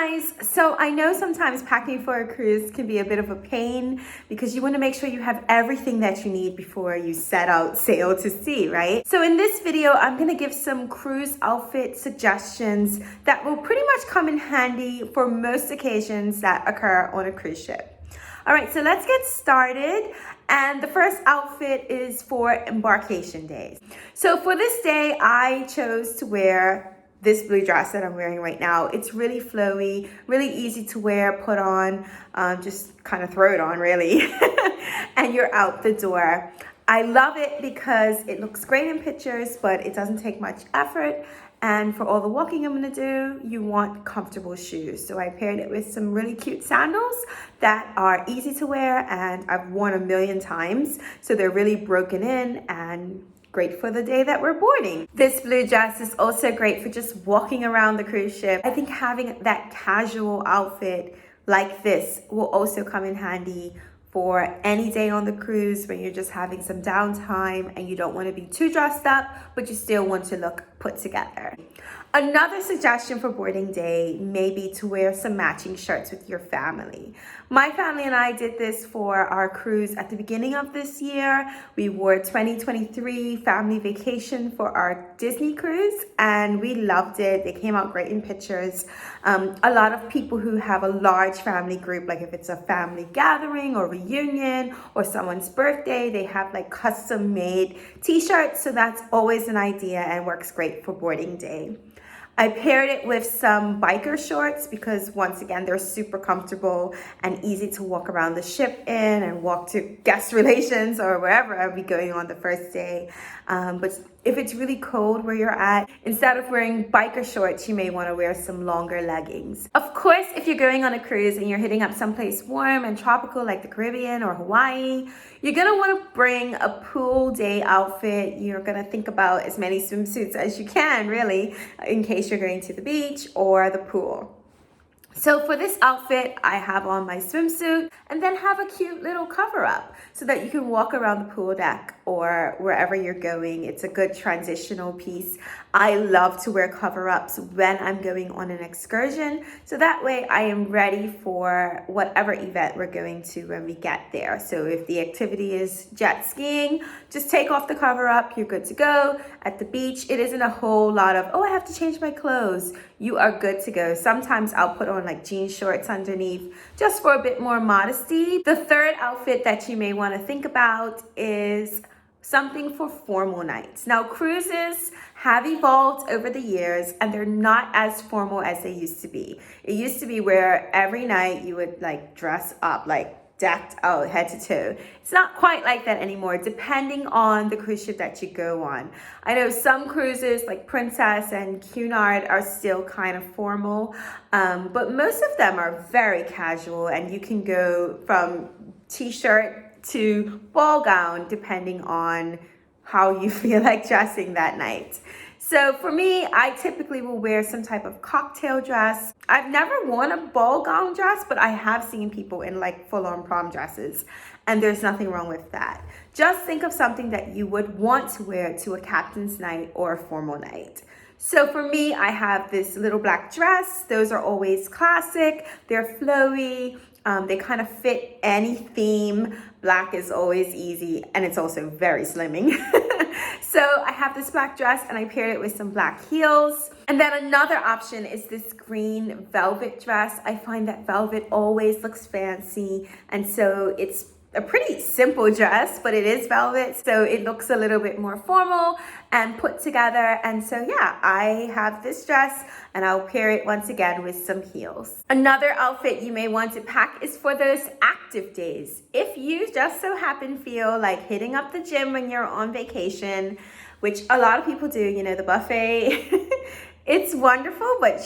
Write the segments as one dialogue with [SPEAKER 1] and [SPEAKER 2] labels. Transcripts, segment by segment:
[SPEAKER 1] guys, so I know sometimes packing for a cruise can be a bit of a pain because you want to make sure you have everything that you need before you set out sail to sea, right? So in this video, I'm going to give some cruise outfit suggestions that will pretty much come in handy for most occasions that occur on a cruise ship. All right, so let's get started. And the first outfit is for embarkation days. So for this day, I chose to wear this blue dress that I'm wearing right now. It's really flowy, really easy to wear, put on, just kind of throw it on really, and you're out the door. I love it because it looks great in pictures, but it doesn't take much effort. And for all the walking I'm gonna do, you want comfortable shoes. So I paired it with some really cute sandals that are easy to wear and I've worn a million times. So they're really broken in and great for the day that we're boarding. This blue dress is also great for just walking around the cruise ship. I think having that casual outfit like this will also come in handy for any day on the cruise when you're just having some downtime and you don't want to be too dressed up, but you still want to look put together. Another suggestion for boarding day may be to wear some matching shirts with your family. My family and I did this for our cruise at the beginning of this year. We wore 2023 family vacation for our Disney cruise and we loved it. They came out great in pictures. A lot of people who have a large family group, like if it's a family gathering or reunion or someone's birthday, they have like custom made t-shirts. So that's always an idea and works great for boarding day. I paired it with some biker shorts because once again, they're super comfortable and easy to walk around the ship in and walk to guest relations or wherever I'll be going on the first day. But if it's really cold where you're at, instead of wearing biker shorts, you may want to wear some longer leggings. Of course, if you're going on a cruise and you're hitting up someplace warm and tropical like the Caribbean or Hawaii, you're going to want to bring a pool day outfit. You're going to think about as many swimsuits as you can, really, in case you're going to the beach or the pool. So for this outfit, I have on my swimsuit and then have a cute little cover up so that you can walk around the pool deck or wherever you're going. It's a good transitional piece. I love to wear cover ups when I'm going on an excursion. So that way I am ready for whatever event we're going to when we get there. So if the activity is jet skiing, just take off the cover up, you're good to go. At the beach, it isn't a whole lot of, oh, I have to change my clothes. You are good to go. Sometimes I'll put on like jean shorts underneath just for a bit more modesty. The third outfit that you may want to think about is something for formal nights. Now, cruises have evolved over the years and they're not as formal as they used to be. It used to be where every night you would like dress up, like decked out head to toe. It's not quite like that anymore, depending on the cruise ship that you go on. I know some cruises like Princess and Cunard are still kind of formal, but most of them are very casual and you can go from t-shirt to ball gown depending on how you feel like dressing that night. So for me, I typically will wear some type of cocktail dress. I've never worn a ball gown dress, but I have seen people in like full-on prom dresses, and there's nothing wrong with that. Just think of something that you would want to wear to a captain's night or a formal night. So for me, I have this little black dress. Those are always classic. They're flowy. They kind of fit any theme. Black is always easy, and it's also very slimming. So I have this black dress and I paired it with some black heels. And then another option is this green velvet dress. I find that velvet always looks fancy. And so it's a pretty simple dress, but it is velvet. So it looks a little bit more formal and put together. And so yeah, I have this dress and I'll pair it once again with some heels. Another outfit you may want to pack is for those active days. If you just so happen feel like hitting up the gym when you're on vacation, which a lot of people do, you know, the buffet, it's wonderful, but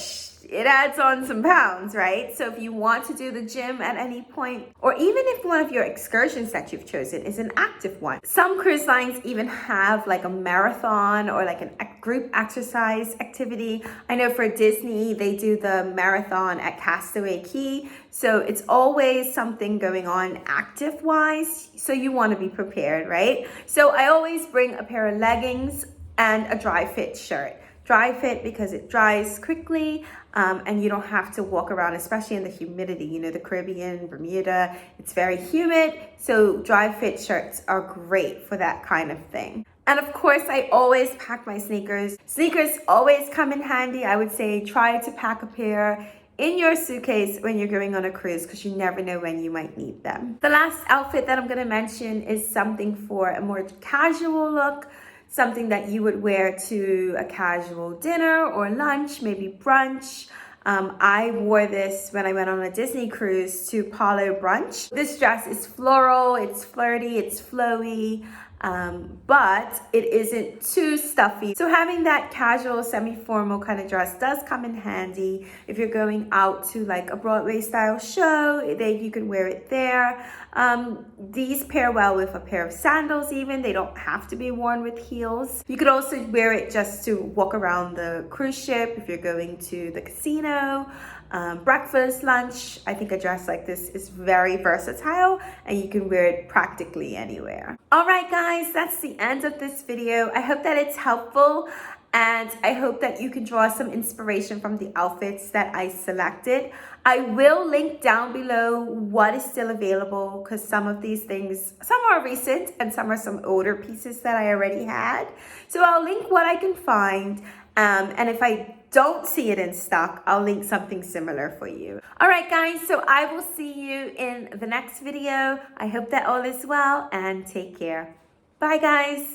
[SPEAKER 1] it adds on some pounds, right? So if you want to do the gym at any point, or even if one of your excursions that you've chosen is an active one. Some cruise lines even have like a marathon or like a group exercise activity. I know for Disney, they do the marathon at Castaway Cay. So it's always something going on active wise. So you want to be prepared, right? So I always bring a pair of leggings and a dry fit shirt. Dry fit because it dries quickly, and you don't have to walk around, especially in the humidity. You know, the Caribbean, Bermuda, it's very humid. So dry fit shirts are great for that kind of thing. And of course, I always pack my sneakers. Sneakers always come in handy. I would say try to pack a pair in your suitcase when you're going on a cruise, because you never know when you might need them. The last outfit that I'm going to mention is something for a more casual look, something that you would wear to a casual dinner or lunch, maybe brunch. I wore this when I went on a Disney cruise to Palo brunch. This dress is floral, it's flirty, it's flowy, but it isn't too stuffy. So having that casual, semi-formal kind of dress does come in handy if you're going out to like a Broadway style show. You can wear it there. These pair well with a pair of sandals even. They don't have to be worn with heels. You could also wear it just to walk around the cruise ship if you're going to the casino. Breakfast, lunch. I think a dress like this is very versatile and you can wear it practically anywhere. All right, guys, that's the end of this video. I hope that it's helpful and I hope that you can draw some inspiration from the outfits that I selected. I will link down below what is still available, because some of these things, some are recent and some are some older pieces that I already had. So I'll link what I can find. And if I don't see it in stock, I'll link something similar for you. All right, guys, so I will see you in the next video. I hope that all is well and take care. Bye, guys.